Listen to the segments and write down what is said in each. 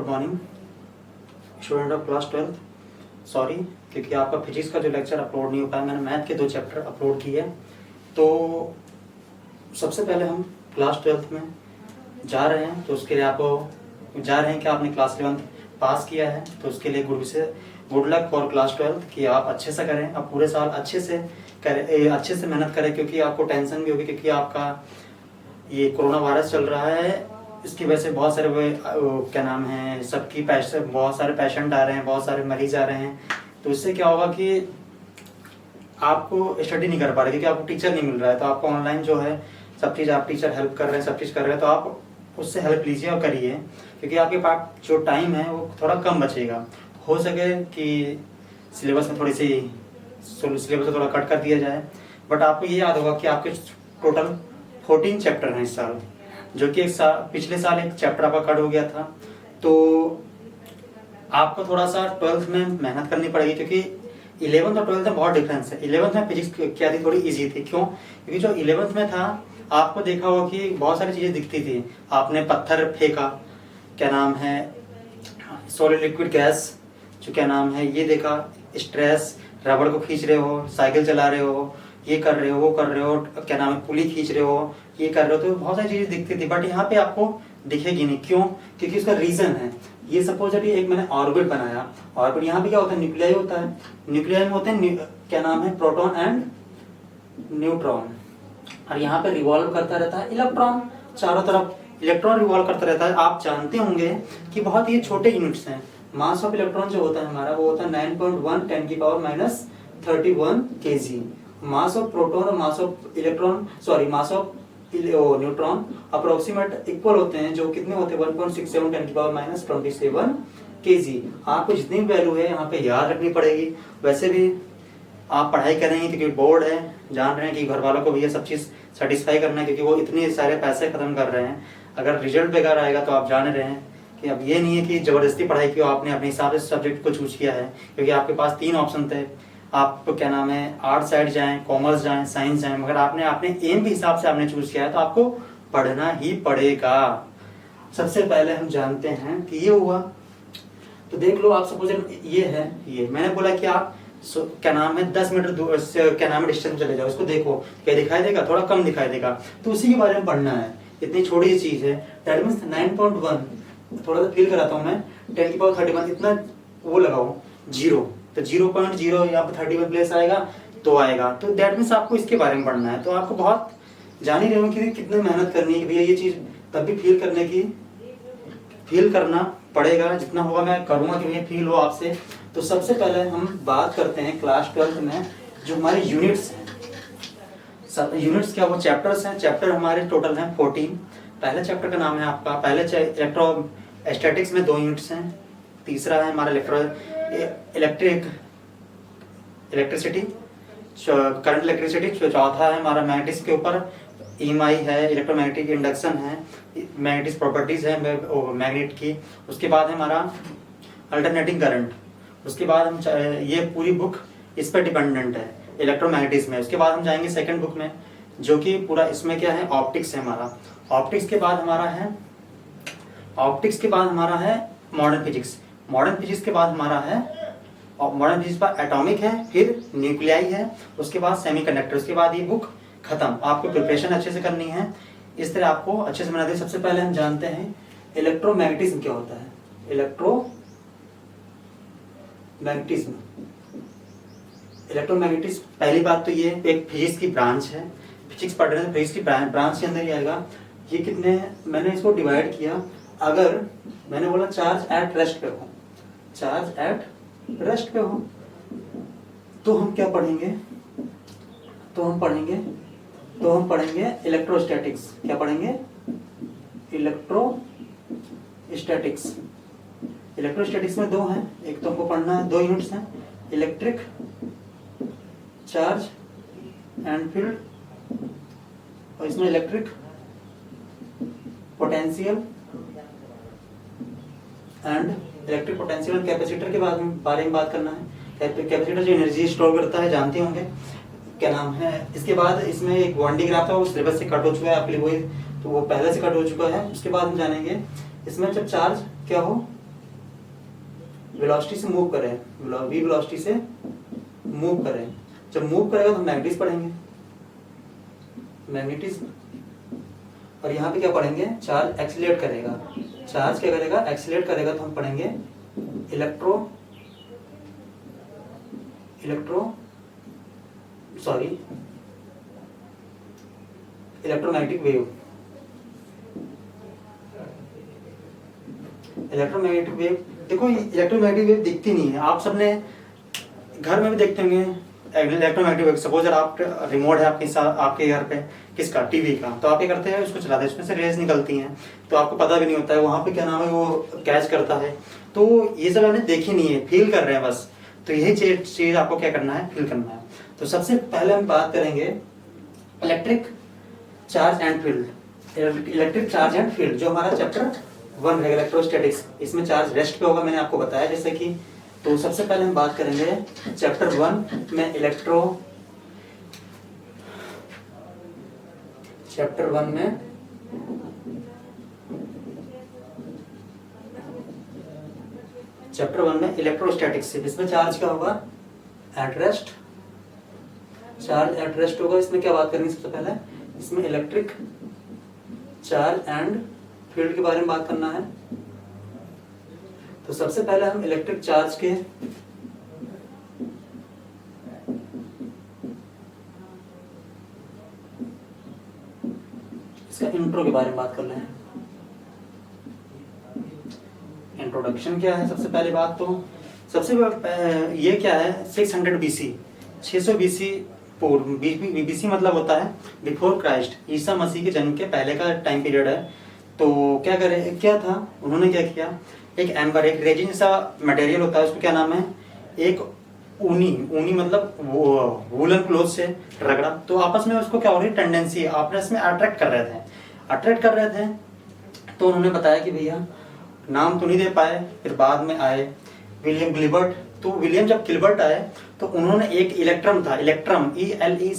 Good morning student of class 12। Sorry क्योंकि आपका physics का जो लेक्चर अपलोड नहीं हो पाया, मैंने मैथ के 2 चैप्टर अपलोड किए। तो सबसे पहले हम क्लास 12 में जा रहे हैं, तो उसके लिए आपको जा रहे हैं कि आपने क्लास 11 पास किया है, तो उसके लिए गुड लक फॉर क्लास 12 कि आप अच्छे से करें, आप पूरे साल अच्छे से करें, अच्छे से मेहनत करें, क्योंकि आपको टेंशन भी होगी क्योंकि आपका ये कोरोना वायरस चल रहा है। इसकी वजह से बहुत सारे क्या नाम है, सबकी बहुत सारे पेशेंट आ रहे हैं, बहुत सारे मरीज आ रहे हैं। तो इससे क्या होगा कि आपको स्टडी नहीं कर पा रहे क्योंकि आपको टीचर नहीं मिल रहा है। तो आपको ऑनलाइन जो है सब चीज़, आप टीचर हेल्प कर रहे हैं, सब चीज़ कर रहे हैं, तो आप उससे हेल्प लीजिए और करिए, क्योंकि आपके पास जो टाइम है वो थोड़ा कम बचेगा। हो सके कि सिलेबस में सिलेबस को थोड़ा कट कर दिया जाए, बट आपको ये याद होगा कि आपके टोटल 14 चैप्टर हैं इस साल, जो कि पिछले साल एक चैप्टर आपका कट हो गया था। तो आपको थोड़ा सा 12th में मेहनत करनी पड़ेगी, क्योंकि 11th और 12th में बहुत डिफरेंस है। 11th में फिजिक्स क्या थी, थोड़ी इजी थी। क्यों? क्योंकि जो 11th में था, आपको देखा होगा कि बहुत सारी चीज़ें दिखती थी। आपने पत्थर फेंका, क्या नाम है, सॉलिड लिक्विड गैस, जो क्या नाम है ये देखा, स्ट्रेस, रबड़ को खींच रहे हो, साइकिल चला रहे हो, ये कर रहे हो, वो कर रहे हो, क्या नाम है, पुली खींच रहे हो, ये कर रहे हो। तो बहुत सारी चीजें दिखती थी, बट यहाँ पे आपको दिखेगी नहीं। क्यों? क्योंकि उसका रीजन है। ये सपोज एक मैंने ऑर्बिट बनाया, ऑर्बिट यहाँ पे क्या होता है, न्यूक्लियाई होता है। न्यूक्लियाई में होते हैं क्या नाम है, प्रोटॉन एंड न्यूट्रॉन, और यहाँ पे रिवॉल्व करता रहता है इलेक्ट्रॉन। चारों तरफ इलेक्ट्रॉन रिवॉल्व करता रहता है। आप जानते होंगे कि बहुत ये छोटे यूनिट्स हैं। मास ऑफ इलेक्ट्रॉन जो होता है हमारा, वो होता है 9.1 10⁻³ kg। मास ऑफ प्रोटॉन और mass of neutron approximate equal होते हैं, जो कितने होते हैं, 1.67 10⁻27 kg। आपको जितनी वैल्यू है यहाँ पे याद रखनी पड़ेगी। वैसे भी आप पढ़ाई करेंगे क्योंकि बोर्ड है, जान रहे हैं कि घर वालों को भी ये सब चीज़ सेटिस्फाई करना है, क्योंकि वो इतने सारे पैसे खत्म कर रहे हैं। अगर रिजल्ट बेकार आएगा तो आप जान रहे हैं कि अब ये नहीं है कि जबरदस्ती पढ़ाई की, आपने अपने हिसाब से सब्जेक्ट को चूज किया है, क्योंकि आपके पास 3 ऑप्शन थे। आप क्या नाम है, आर्ट साइड जाएं, कॉमर्स जाएं, साइंस जाएं, मगर आपने अपने एम के हिसाब से आपने चूज किया है, तो आपको पढ़ना ही पड़ेगा। सबसे पहले हम जानते हैं कि ये हुआ, तो देख लो। आप सपोज ये है, ये मैंने बोला कि आप क्या नाम है 10 मीटर दूर से क्या नाम है डिस्टेंस चले जाओ, इसको देखो क्या दिखाई देगा, थोड़ा कम दिखाई देगा, तो उसी के बारे में पढ़ना है। इतनी छोटी सी चीज है, दैट मींस 9.1, थोड़ा सा फील कराता हूँ मैं, 10⁻31 इतना वो लगाओ 0, तो 0.0 यहाँ पे 31 प्लेस आएगा तो आएगा। तो दैट मीन्स आपको इसके बारे में पढ़ना है। तो आपको बहुत जान ही रहे हो कि कितनी मेहनत करनी है कि भैया ये चीज तब भी फील करना पड़ेगा। जितना होगा मैं करूंगा कि भैया फील हो आपसे। तो सबसे पहले हम बात करते हैं क्लास 12 में जो हमारे यूनिट्स हैं। यूनिट्स क्या, वो चैप्टर्स हैं। चैप्टर हमारे टोटल हैं 14। पहले चैप्टर का नाम है आपका, पहले इलेक्ट्रोस्टैटिक्स में 2 यूनिट्स हैं। तीसरा है हमारा इलेक्ट्रिसिटी, करंट इलेक्ट्रिसिटी। चौथा है हमारा मैग्नेटिक्स के ऊपर EMI है, इलेक्ट्रोमैग्नेटिक इंडक्शन है, मैग्नेटिक प्रॉपर्टीज है मैग्नेट की। उसके बाद है हमारा अल्टरनेटिंग करंट। उसके बाद हम ये पूरी बुक इस पर डिपेंडेंट है, इलेक्ट्रोमैग्नेटिक्स में। उसके बाद हम जाएंगे सेकंड बुक में, जो कि पूरा इसमें क्या है, ऑप्टिक्स है हमारा। ऑप्टिक्स के बाद हमारा है मॉडर्न फिजिक्स। मॉडर्न फिजिक्स के बाद हमारा है, मॉडर्न फिजिक्स पर एटॉमिक है, फिर न्यूक्लियाई है, उसके बाद सेमीकंडक्टर। उसके बाद ये बुक खत्म। आपको प्रिपरेशन अच्छे से करनी है, इस तरह आपको अच्छे से बनाते हैं। सबसे पहले हम जानते हैं इलेक्ट्रोमैग्नेटिज्म क्या होता है। इलेक्ट्रोमैग्नेटिज्म पहली बात तो ये एक फिजिक्स की ब्रांच है। फिजिक्स पढ़ रहे हैं, फिजिक्स की ब्रांच के अंदर ही आएगा। ये कितने, मैंने इसको डिवाइड किया। अगर मैंने बोला चार्ज एट रेस्ट पे हो, तो हम क्या पढ़ेंगे, तो हम पढ़ेंगे इलेक्ट्रोस्टैटिक्स। क्या पढ़ेंगे? इलेक्ट्रोस्टैटिक्स में 2 हैं। एक तो हमको पढ़ना है, 2 यूनिट्स हैं, इलेक्ट्रिक चार्ज एंड फील्ड, और इसमें इलेक्ट्रिक पोटेंशियल एंड कैपेसिटर के बारे में बात करना है। कैपेसिटर जो एनर्जी स्टोर करता है, जानते होंगे क्या नाम है। इसके बाद इसमें एक 1D ग्राफ था, वो सिलेबस से कट हो चुका है आपके लिए, वही तो वो पहले से कट हो चुका है। उसके बाद हम जानेंगे इसमें जब चार्ज क्या हो, वेलोसिटी से मूव करें, v वेलोसिटी से मूव करें, जब मूव करेगा तो मैग्नेटिज पढ़ेंगे, मैग्नेटिज। और यहाँ पे क्या पढ़ेंगे, चार्ज एक्सीलरेट करेगा, चार्ज क्या करेगा, एक्सीलरेट करेगा, तो हम पढ़ेंगे इलेक्ट्रोमैग्नेटिक वेव। इलेक्ट्रोमैग्नेटिक वेव, देखो इलेक्ट्रोमैग्नेटिक वेव दिखती नहीं है, आप सबने घर में भी देखते होंगे इलेक्ट्रोमैग्नेटिक वेव। सपोज आप रिमोट है आपके साथ, आपके घर पे किसका, टीवी का, तो आप क्या करते हैं, उसको चलाते हैं, उसमें से रेज निकलती हैं, तो आपको पता भी नहीं होता है वहाँ पे क्या नाम है, वो कैच करता है। तो ये सब आपने देखी नहीं है, फील कर रहे हैं बस। तो यही चीज आपको क्या करना है, फील करना है। तो सबसे पहले हम बात करेंगे electric charge and field. Electric charge and field जो हमारा चैप्टर 1 है इलेक्ट्रोस्टैटिक्स, इसमें चार्ज रेस्ट पे होगा, मैंने आपको बताया जैसे कि। तो सबसे पहले हम बात करेंगे चैप्टर 1 में चैप्टर 1 में इलेक्ट्रोस्टैटिक्स। इसमें चार्ज क्या होगा, at rest, charge at rest होगा। इसमें क्या बात करेंगे सबसे पहले, इसमें इलेक्ट्रिक चार्ज एंड फील्ड के बारे में बात करना है। तो सबसे पहले हम इलेक्ट्रिक चार्ज के इसका इंट्रो के बारे में बात कर रहे हैं। इंट्रोडक्शन क्या है, सबसे पहली बात तो सबसे ये क्या है, 600 बीसी, 600 बीसी पूर्व। बीसी मतलब होता है बिफोर क्राइस्ट, ईसा मसीह के जन्म के पहले का टाइम पीरियड है। तो क्या था, उन्होंने क्या किया, एक एम्बर, एक रेजिन सा मटेरियल होता है, उसको क्या नाम है, एक ऊनी मतलब वूलन क्लोथ से रगड़ा, तो आपस में उसको क्या हो रही टेंडेंसी, आपस में अट्रैक्ट कर रहे थे। तो उन्होंने बताया कि भैया नाम तो नहीं दे पाए, फिर बाद में आए विलियम गिलबर्ट। तो विलियम जब गिलबर्ट आए तो उन्होंने एक इलेक्ट्रम था, इलेक्ट्रम ELE,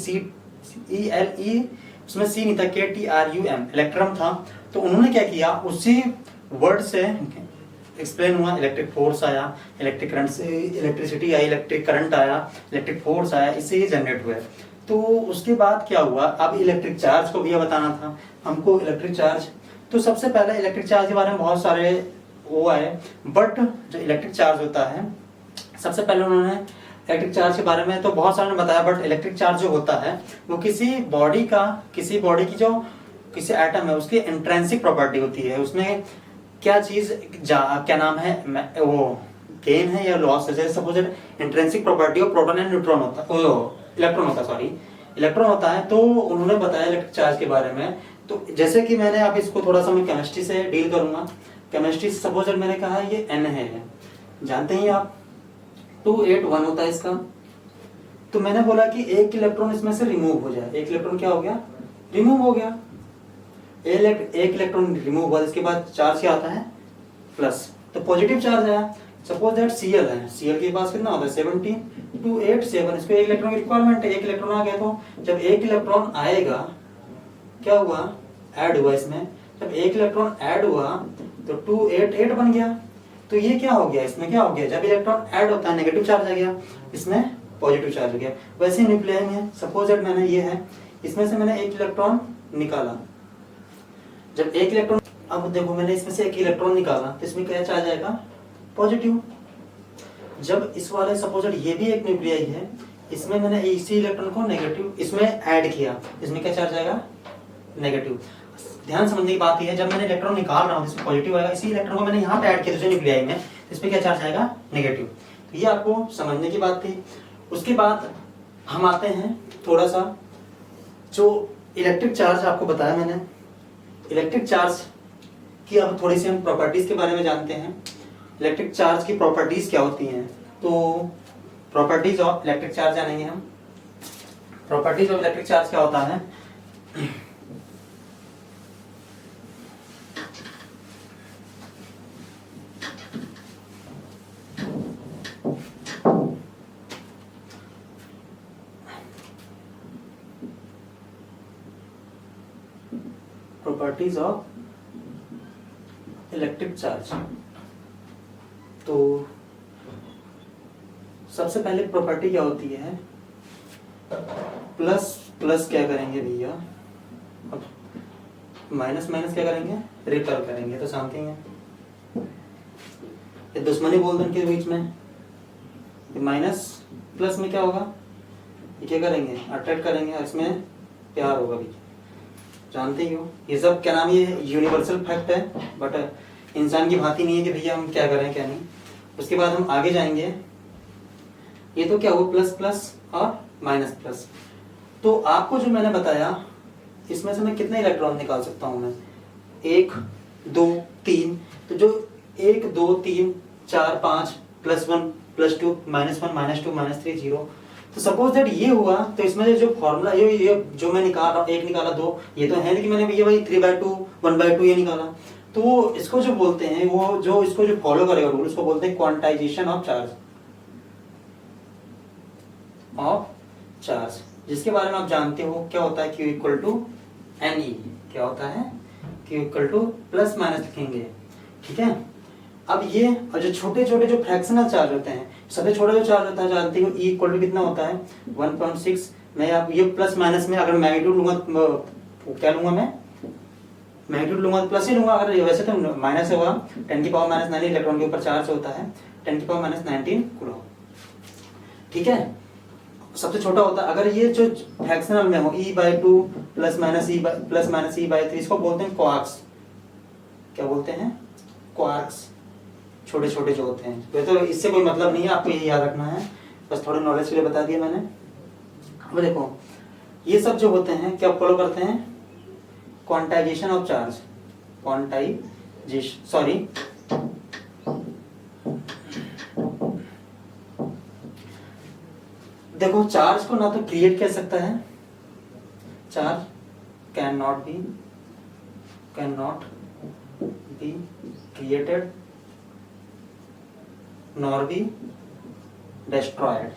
उसमें सी नहीं था, KTRUM, इलेक्ट्रम था। तो उन्होंने क्या किया, उसी वर्ड से एक्सप्लेन हुआ, इलेक्ट्रिक फोर्स आया, इलेक्ट्रिक करंट से इलेक्ट्रिसिटी आई, इलेक्ट्रिक करंट आया, इलेक्ट्रिक फोर्स आया, इससे ही जनरेट हुआ। तो उसके बाद क्या हुआ, अब इलेक्ट्रिक चार्ज को भी बताना था हमको, इलेक्ट्रिक चार्ज। तो सबसे पहले इलेक्ट्रिक चार्ज के बारे में बहुत सारे वो आए, बट जो इलेक्ट्रिक चार्ज होता है, सबसे पहले उन्होंने इलेक्ट्रिक चार्ज के बारे में तो बहुत सारे ने बताया, बट इलेक्ट्रिक चार्ज जो होता है वो किसी बॉडी की जो किसी एटम है उसकी इंट्रिंसिक प्रॉपर्टी होती है, उसमें क्या चीज क्या नाम है, वो गेन है या लॉस है। जैसे suppose intrinsic property of proton and neutron होता है, इलेक्ट्रॉन होता है। तो उन्होंने बताया इलेक्ट्रिक चार्ज के बारे में। तो जैसे कि मैंने अब इसको थोड़ा सा मैं केमिस्ट्री से डील करूंगा। केमिस्ट्री से सपोज मैंने कहा ये N है, जानते ही आप 281 होता है इसका। तो मैंने बोला कि एक इलेक्ट्रॉन इसमें से रिमूव हो जाए, एक इलेक्ट्रॉन क्या हो गया, रिमूव हो गया। एक इलेक्ट्रॉन रिमूव हुआ, इसके बाद चार्ज क्या आता है, प्लस, तो पॉजिटिव चार्ज आया। सपोज दैट Cl है, Cl के पास कितना होता है 17, 287, इसको एक इलेक्ट्रॉन की रिक्वायरमेंट है, एक इलेक्ट्रॉन आ गया। तो जब एक इलेक्ट्रॉन आएगा, क्या हुआ, ऐड हुआ इसमें, जब एक इलेक्ट्रॉन ऐड हुआ तो 288 बन गया। तो ये क्या हो गया, इसमें क्या हो गया, जब इलेक्ट्रॉन ऐड होता है नेगेटिव चार्ज आ गया, इसमें पॉजिटिव चार्ज हो गया। वैसे ही न्यूक्लियस में सपोज दैट मैंने ये है, इसमें से मैंने एक इलेक्ट्रॉन निकाला, जब एक इलेक्ट्रॉन, अब देखो मैंने इसमें से एक इलेक्ट्रॉन निकाला तो इसमें क्या चार्ज आएगा, पॉजिटिव। जब इस वाले सपोज ये भी एक न्यूक्लियाई है, इसमें मैंने इसी इलेक्ट्रॉन को नेगेटिव इसमें ऐड किया, इसमें क्या चार्ज आएगा, नेगेटिव। ध्यान समझने की बात यह है, जब मैंने इलेक्ट्रॉन निकाल रहा हूँ इसमें पॉजिटिव आएगा, इसी इलेक्ट्रॉन को मैंने यहाँ पे ऐड किया दूसरे न्यूक्लियाई में, इस पे क्या चार्ज आएगा, नेगेटिव। तो ये आपको समझने की बात थी। उसके बाद हम आते हैं थोड़ा सा, जो इलेक्ट्रिक चार्ज आपको बताया मैंने, इलेक्ट्रिक चार्ज की अब थोड़ी सी हम प्रॉपर्टीज के बारे में जानते हैं। इलेक्ट्रिक चार्ज की प्रॉपर्टीज क्या होती हैं, तो प्रॉपर्टीज ऑफ इलेक्ट्रिक चार्ज जानेंगे हम। प्रॉपर्टीज ऑफ इलेक्ट्रिक चार्ज क्या होता है, प्रॉपर्टीज ऑफ इलेक्ट्रिक चार्ज। तो सबसे पहले प्रॉपर्टी क्या होती है, प्लस प्लस क्या करेंगे भैया, अब माइनस माइनस क्या करेंगे, रिपल करेंगे। तो समथिंग है, ये दुश्मनी बोल दो इनके बीच में। माइनस प्लस में क्या होगा, ये क्या करेंगे, अट्रैक्ट करेंगे, इसमें प्यार होगा भी, जानते ही हो। ये सब क्या नाम, ये यूनिवर्सल फैक्ट है, बट इंसान की भांति नहीं है कि भैया हम क्या करें क्या नहीं। उसके बाद हम आगे जाएंगे, ये तो क्या हुआ, प्लस प्लस और माइनस प्लस। तो आपको जो मैंने बताया, इसमें से मैं कितने इलेक्ट्रॉन निकाल सकता हूं मैं, 1 2 3। तो जो 1 2 3 4 5 +1 +2 -1 -2 -3 0। तो सपोज दैट ये हुआ, तो इसमें से जो फॉर्मूला ये जो मैं निकाल रहा हूँ, 1 निकाला 2, ये तो है नहीं कि मैंने भैया भाई 3/2 1/2 ये निकाला। तो इसको जो बोलते हैं, वो जो इसको जो फॉलो करेगा रूल, उसको बोलते हैं क्वांटाइजेशन ऑफ चार्ज, जिसके बारे में आप जानते हो क्या होता है, Q = Ne। क्या होता है, Q = प्लस माइनस लिखेंगे, ठीक है। अब ये और जो छोटे छोटे जो फ्रैक्शनल चार्ज होते हैं, सबसे छोटा जो चार्ज होता है जानते हो, E = कितना होता है, 1.6। मैं आप ये प्लस माइनस में अगर मैग्नीट्यूड लूंगा तो क्या लूंगा, मैं मैग्नीट्यूड लूंगा तो प्लस ही लूंगा, अगर वैसे तो माइनस होगा। 10⁻⁹ इलेक्ट्रॉन के ऊपर चार्ज होता है, 10⁻⁹ कूलम, ठीक है। सबसे छोटा होता है, अगर ये जो फ्रैक्शनल में हो, E/2 ± E/3, इसको बोलते हैं क्वार्क्स। क्या बोलते हैं, क्वार्क्स, छोटे छोटे जो होते हैं। तो इससे कोई मतलब नहीं है, आपको ये याद रखना है, बस थोड़े नॉलेज के लिए बता दिया मैंने। अब देखो, ये सब जो होते हैं क्या फॉलो करते हैं, quantization of charge, quantization, sorry देखो, चार्ज को ना तो क्रिएट कर सकता है, charge can not be created nor be destroyed,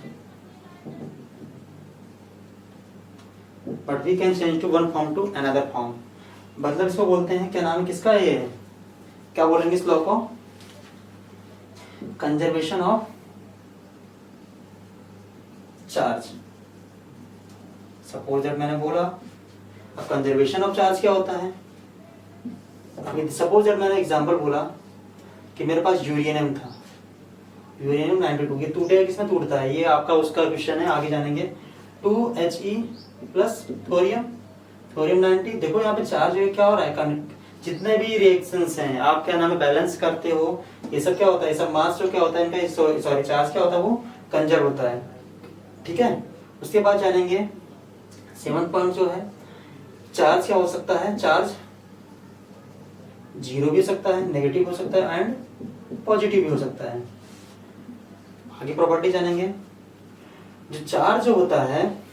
but we can change to one form to another form। मतलब इसको बोलते हैं, क्या नाम है किसका, ये है, क्या बोलेंगे इस लॉ को, conservation of charge. Suppose that मैंने बोला, अब कंजर्वेशन ऑफ चार्ज क्या होता है, सपोज दैट मैंने एग्जांपल बोला कि मेरे पास यूरेनियम था, यूरेनियम 92, ये टूटेगा, किसमें टूटता है, ये आपका उसका क्वेश्चन है, आगे जानेंगे। 2He plus thorium 90। देखो यहाँ पे चार्ज क्या हो रहा है, जितने भी रिएक्शंस हैं आप क्या नाम है बैलेंस करते हो, ये सब क्या होता है, ये सब मास जो क्या होता है इनका, सॉरी चार्ज क्या होता है, वो कंजर्व होता है, ठीक है। उसके बाद जानेंगे 7 पॉइंट जो है, चार्ज क्या हो सकता है, चार्ज 0 भी हो सकता है, नेगेटिव हो सकता है एंड पॉजिटिव भी हो सकता है। आगे प्रॉपर्टी जानेंगे। जो चार्ज होता है,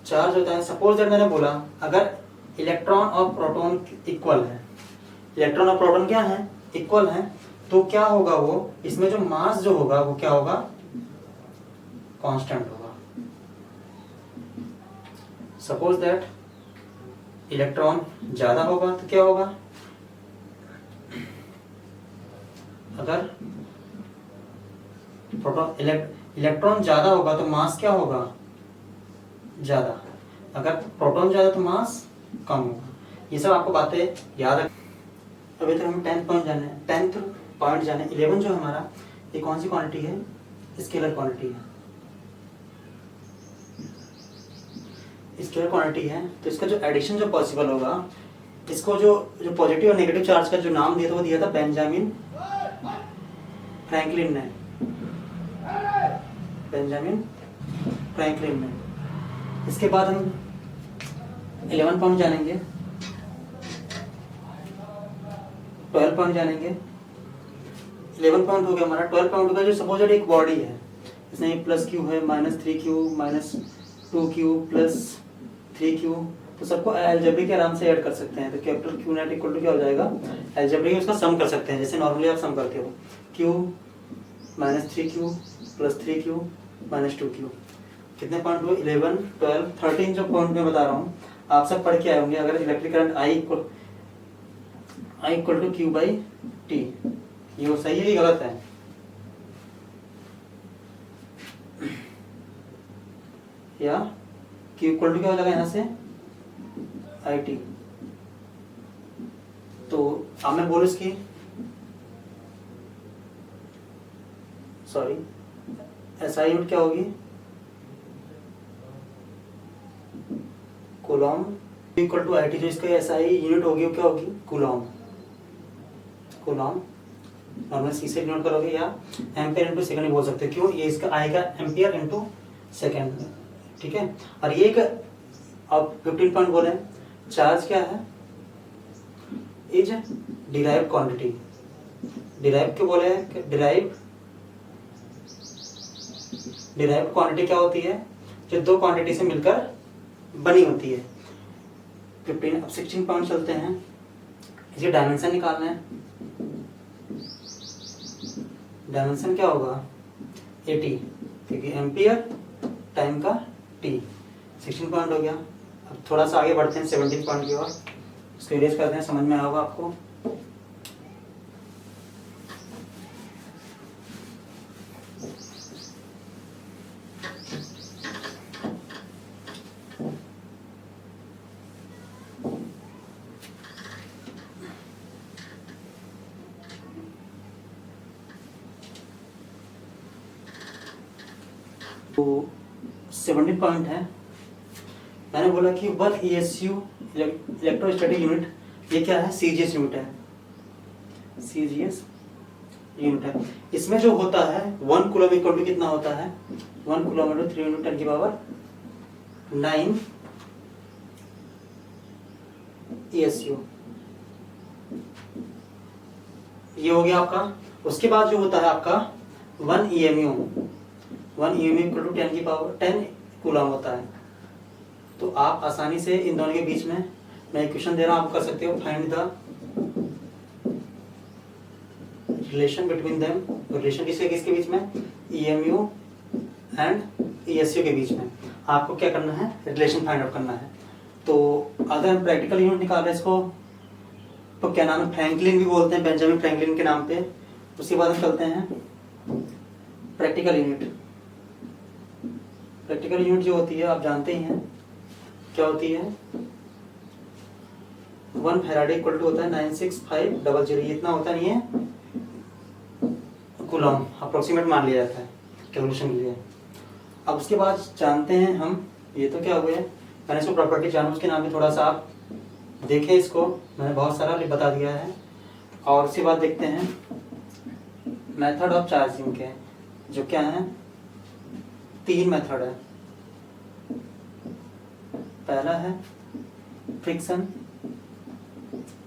चार्ज होता है, सपोज दैट मैंने बोला अगर इलेक्ट्रॉन और प्रोटॉन इक्वल है, इलेक्ट्रॉन और प्रोटॉन क्या है, इक्वल है, तो क्या होगा, वो इसमें जो मास जो होगा वो क्या होगा, कांस्टेंट होगा। सपोज दैट इलेक्ट्रॉन ज्यादा होगा तो क्या होगा, अगर प्रोटॉन इलेक्ट्रॉन ज्यादा होगा तो मास क्या होगा, ज्यादा, अगर प्रोटॉन ज्यादा तो मास कम होगा। ये सब आपको बातें याद रख। अभी तक हमें 10th पॉइंट जाने, 10th पॉइंट जाने। 11 जो हमारा, ये कौन सी क्वांटिटी है, स्केलर क्वांटिटी है, स्केलर क्वांटिटी है। तो इसका जो एडिशन जो पॉसिबल होगा, इसको जो पॉजिटिव और नेगेटिव चार्ज का जो नाम दिया था वो दिया था बेंजामिन फ्रैंकलिन ने, बेंजामिन फ्रैंकलिन ने। इसके बाद हम 11 पॉइंट जानेंगे, 12 पॉइंट जानेंगे। 11 पॉइंट हो गया हमारा। 12 पॉइंट होगा जो सपोज एक बॉडी है, इसमें +Q है, -3Q, -2Q, +3Q, तो सबको अलजेब्रिक के आराम से ऐड कर सकते हैं। तो capital Q net equal to क्या हो जाएगा, अलजेब्रिक उसका सम कर सकते हैं, जैसे नॉर्मली आप सम करते हो, Q -3Q +3Q -2Q। कितने पॉइंट हुए, 11, 12, 13 जो पॉइंट मैं बता रहा हूँ आप सब पढ़ के आए होंगे। अगर इलेक्ट्रिक करंट I = Q/T, ये सही है, ये गलत है, या Q इक्वल टू क्या हो जाएगा यहाँ से IT। तो अब मैं बोलूँ इसकी सॉरी SI यूनिट क्या होगी, कूलॉम इक्वल टू IT, जो इसका SI यूनिट होगी वो क्या होगी, कूलॉम। कूलॉम नॉर्मल C से नोट करोगे या एम्पियर इंटू सेकंड बोल सकते हो, क्यों, ये इसका आएगा एम्पियर इंटू सेकंड, ठीक है। और ये एक अब 15 पॉइंट बोले, चार्ज क्या है, इज डिराइव्ड क्वांटिटी। डिराइव क्यों बोले, डिराइव क्वांटिटी क्या होती है, जो दो क्वांटिटी से मिलकर बनी होती है। 15 अब 16 पॉइंट चलते हैं, इसके डायमेंशन निकालना है। डायमेंशन क्या होगा 80, क्योंकि एम्पियर टाइम का T। 16 पॉइंट हो गया। अब थोड़ा सा आगे बढ़ते हैं 17 पॉइंट की ओर, इसको इरेज करते हैं, समझ में आएगा आपको। तो 17 पॉइंट है, मैंने बोला कि 1 ESU इलेक्ट्रोस्टैटिक यूनिट, ये क्या है, CGS यूनिट है, CGS यूनिट है। इसमें जो होता है 1 कूलम इक्वल टू कितना होता है, 1 कूलम इंटू 3 × 10 की पावर 9 ESU, ये हो गया आपका। उसके बाद जो होता है आपका 1 EMU इक्वल टू 10 की पावर 10 कूलम होता है। तो आप आसानी से इन दोनों के बीच में, मैं इक्वेशन दे रहा हूं, आप कर सकते हो, find the relation between them. Relation किसके बीच में, EMU एंड ESU के बीच में आपको क्या करना है, रिलेशन फाइंड आउट करना है। तो अगर हम प्रैक्टिकल यूनिट निकाल रहे हैं इसको, तो क्या नाम है, फ्रैंकलिन भी बोलते हैं, बेंजामिन फ्रैंकलिन के नाम पे। उसके बाद हम चलते हैं प्रैक्टिकल यूनिट। प्रैक्टिकल यूनिट जो होती है आप जानते ही हैं क्या होती है, 1 फैराडे इक्वल टू होता है 96500, इतना होता नहीं है कूलम, अप्रोक्सीमेट मान लिया जाता है कैलकुलेशन के लिए। अब उसके बाद जानते हैं हम, ये तो क्या हुए, मैंने इसको प्रॉपर्टी जानू उसके नाम पे थोड़ा सा आप देखें, इसको मैंने बहुत सारा बता दिया है। और उसके बाद देखते हैं मेथड ऑफ चार्जिंग के, जो क्या है, 3 मेथड है। पहला है फ्रिक्शन,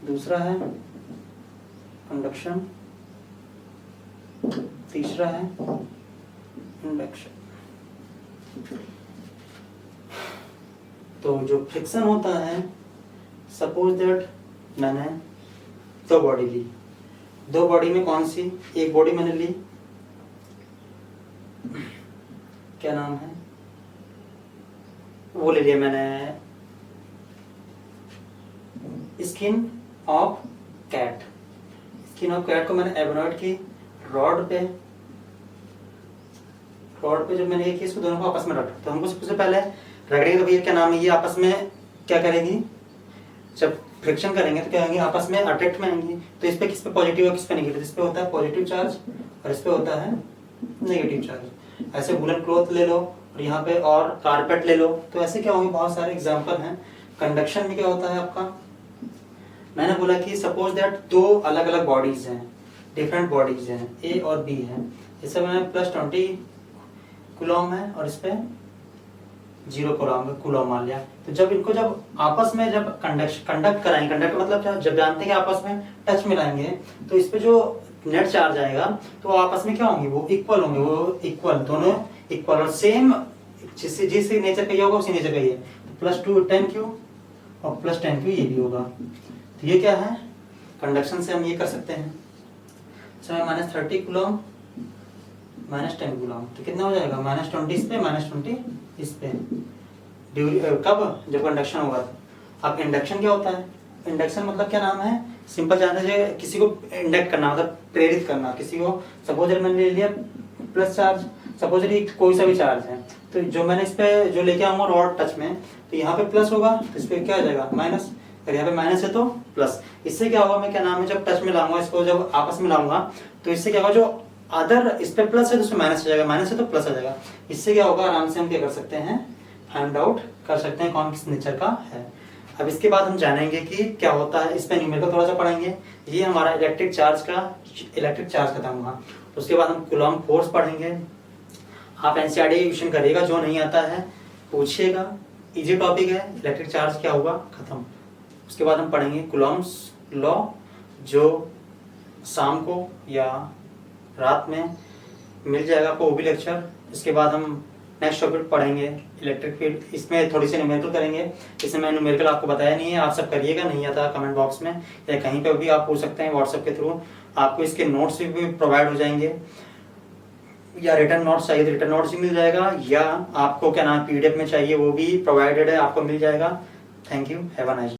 दूसरा है कंडक्शन, तीसरा है इंडक्शन। तो जो फ्रिक्शन होता है, सपोज दैट मैंने 2 बॉडी ली, 2 बॉडी में कौन सी, एक बॉडी मैंने ली, क्या नाम है, वो ले लिया मैंने, skin of cat. Skin of cat को मैंने एबनॉइड की रॉड पे जब मैंने ये की, इसको दोनों को आपस में रख, तो हमको सबसे पहले रगड़ेंगे तो भैया क्या नाम है, ये आपस में क्या करेंगी, जब फ्रिक्शन करेंगे तो क्या होंगे, आपस में अट्रैक्ट में आएंगी। तो इस पे किस पे पॉजिटिव और किस पे नेगेटिव, इस पे होता है पॉजिटिव चार्ज और इस पे होता है नेगेटिव चार्ज। ऐसे वुलन क्लॉथ ले लो और यहाँ पे और कारपेट ले लो, तो ऐसे क्या होंगे, बहुत सारे एग्जाम्पल हैं। कंडक्शन में क्या होता है आपका, मैंने बोला कि सपोज दैट 2 अलग अलग बॉडीज हैं, डिफरेंट बॉडीज हैं, ए और बी है, इससे मैंने +20 कूलम है और इस पे 0 कूलम मान लिया। तो जब इनको जब आपस में जब कंडक्ट कराएंगे, कंडक्ट मतलब क्या, जब जानते हैं कि आपस में टच मिलाएंगे, तो इस पे जो नेट चार्ज आएगा तो आपस में क्या होंगे, वो इक्वल होंगे, वो इक्वल, दोनों इक्वल और सेम, जिस नेचर का ये होगा उसी नेचर का ये, तो +2 10Q और +10Q ये भी होगा। तो ये क्या है, कंडक्शन से हम ये कर सकते हैं। समय -30 कूलम -10 कूलम, तो कितना हो जाएगा, -20 इस पे -20 इस पे, कब, जब कंडक्शन होगा। अब इंडक्शन क्या होता है, इंडक्शन मतलब क्या नाम है, सिंपल जानते हैं, किसी को इंडक्ट करना मतलब प्रेरित करना किसी को। सपोज मैंने ले लिया प्लस चार्ज, सपोज कोई सा भी चार्ज है, तो जो मैंने इस पे जो लेके आऊंगा रॉड टच में, तो यहाँ पे प्लस होगा तो इस पे क्या आ जाएगा माइनस, अगर यहाँ पे माइनस है तो प्लस। इससे क्या होगा, मैं क्या नाम है जब टच में लाऊंगा इसको, जब आपस में लाऊंगा तो इससे क्या होगा, जो अदर इस पे प्लस है तो उसमें माइनस आ जाएगा, माइनस है तो प्लस आ जाएगा। इससे क्या होगा, आराम से हम क्या कर सकते हैं, फाइंड आउट कर सकते हैं कौन किस नेचर का है। अब इसके बाद हम जानेंगे कि क्या होता है, इस पे न्यूमेरिकल थोड़ा सा पढ़ेंगे। ये हमारा इलेक्ट्रिक चार्ज खत्म हुआ। उसके बाद हम कूलॉम फोर्स पढ़ेंगे। आप एनसीईआरटी क्वेश्चन करिएगा, जो नहीं आता है पूछिएगा, इजी टॉपिक है। इलेक्ट्रिक चार्ज क्या हुआ, खत्म। उसके बाद हम पढ़ेंगे कूलॉम्स लॉ, जो शाम को या रात में मिल जाएगा आपको, वो भी लेक्चर। इसके बाद हम नेक्स्ट टॉपिक पढ़ेंगे इलेक्ट्रिक फील्ड। इसमें थोड़ी सी न्यूमेरिकल करेंगे, इसमें मैंने न्यूमेरिकल आपको बताया नहीं है, आप सब करिएगा, नहीं आता कमेंट बॉक्स में या कहीं पे भी आप पूछ सकते हैं व्हाट्सएप के थ्रू। आपको इसके नोट्स भी प्रोवाइड हो जाएंगे, या रिटर्न नोट्स चाहिए तो रिटर्न नोट्स भी मिल जाएगा, या आपको क्या नाम पीडीएफ में चाहिए वो भी प्रोवाइडेड है, आपको मिल जाएगा। Thank you, have a nice.